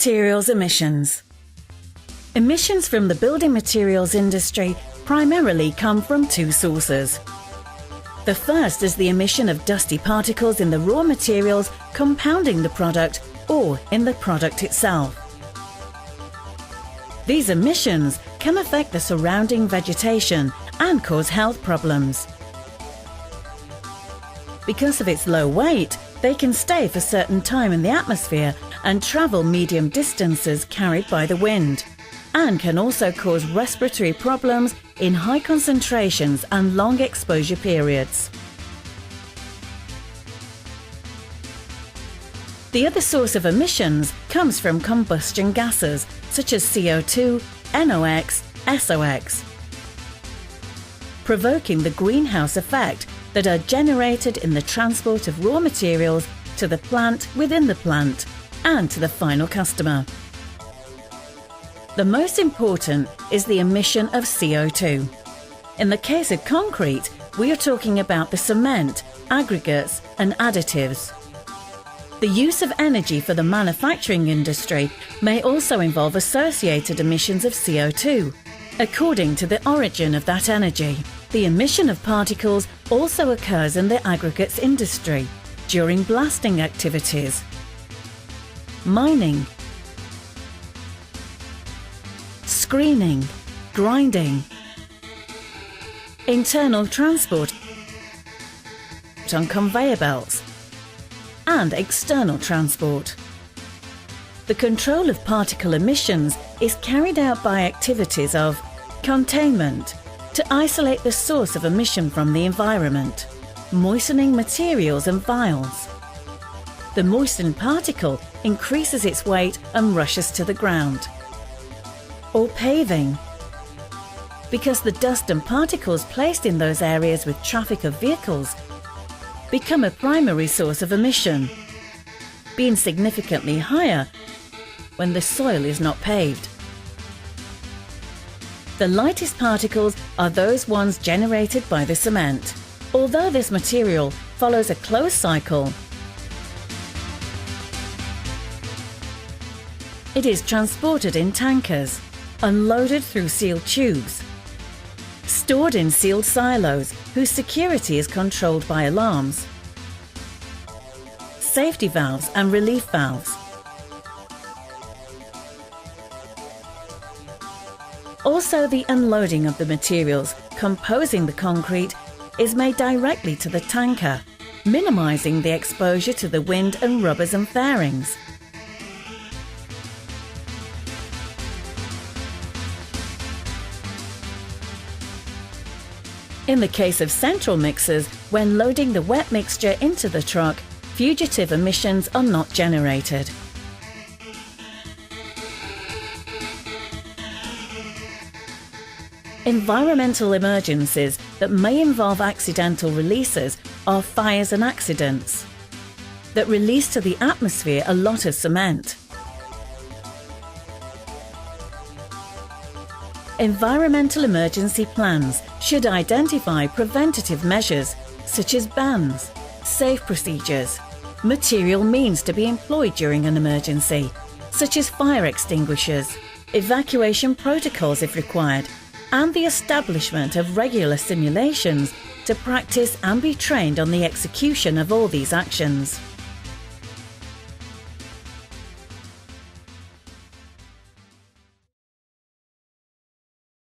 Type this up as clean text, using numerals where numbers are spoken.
materials emissions. Emissions from the building materials industry primarily come from two sources. The first is the emission of dusty particles in the raw materials compounding the product or in the product itself. These emissions can affect the surrounding vegetation and cause health problems. Because of its low weight, they can stay for certain time in the atmosphere and travel medium distances carried by the wind, and can also cause respiratory problems in high concentrations and long exposure periods. The other source of emissions comes from combustion gases such as CO2, NOx, SOx, provoking the greenhouse effect that are generated in the transport of raw materials to the plant within the plant and to the final customer. The most important is the emission of CO2. In the case of concrete, we are talking about the cement, aggregates and additives. The use of energy for the manufacturing industry may also involve associated emissions of CO2, according to the origin of that energy. The emission of particles also occurs in the aggregates industry during blasting activities, mining, screening, grinding, internal transport on conveyor belts, and external transport. The control of particle emissions is carried out by activities of containment, to isolate the source of emission from the environment, moistening materials and vials. The moistened particle increases its weight and rushes to the ground. Or paving, because the dust and particles placed in those areas with traffic of vehicles become a primary source of emission, being significantly higher when the soil is not paved. The lightest particles are those ones generated by the cement. Although this material follows a closed cycle, it is transported in tankers, unloaded through sealed tubes, stored in sealed silos whose security is controlled by alarms, safety valves and relief valves. Also, the unloading of the materials composing the concrete is made directly to the tanker, minimizing the exposure to the wind and rubbers and fairings. In the case of central mixers, when loading the wet mixture into the truck, fugitive emissions are not generated. Environmental emergencies that may involve accidental releases are fires and accidents that release to the atmosphere a lot of cement. Environmental emergency plans should identify preventative measures such as bans, safe procedures, material means to be employed during an emergency, such as fire extinguishers, evacuation protocols if required, and the establishment of regular simulations to practice and be trained on the execution of all these actions.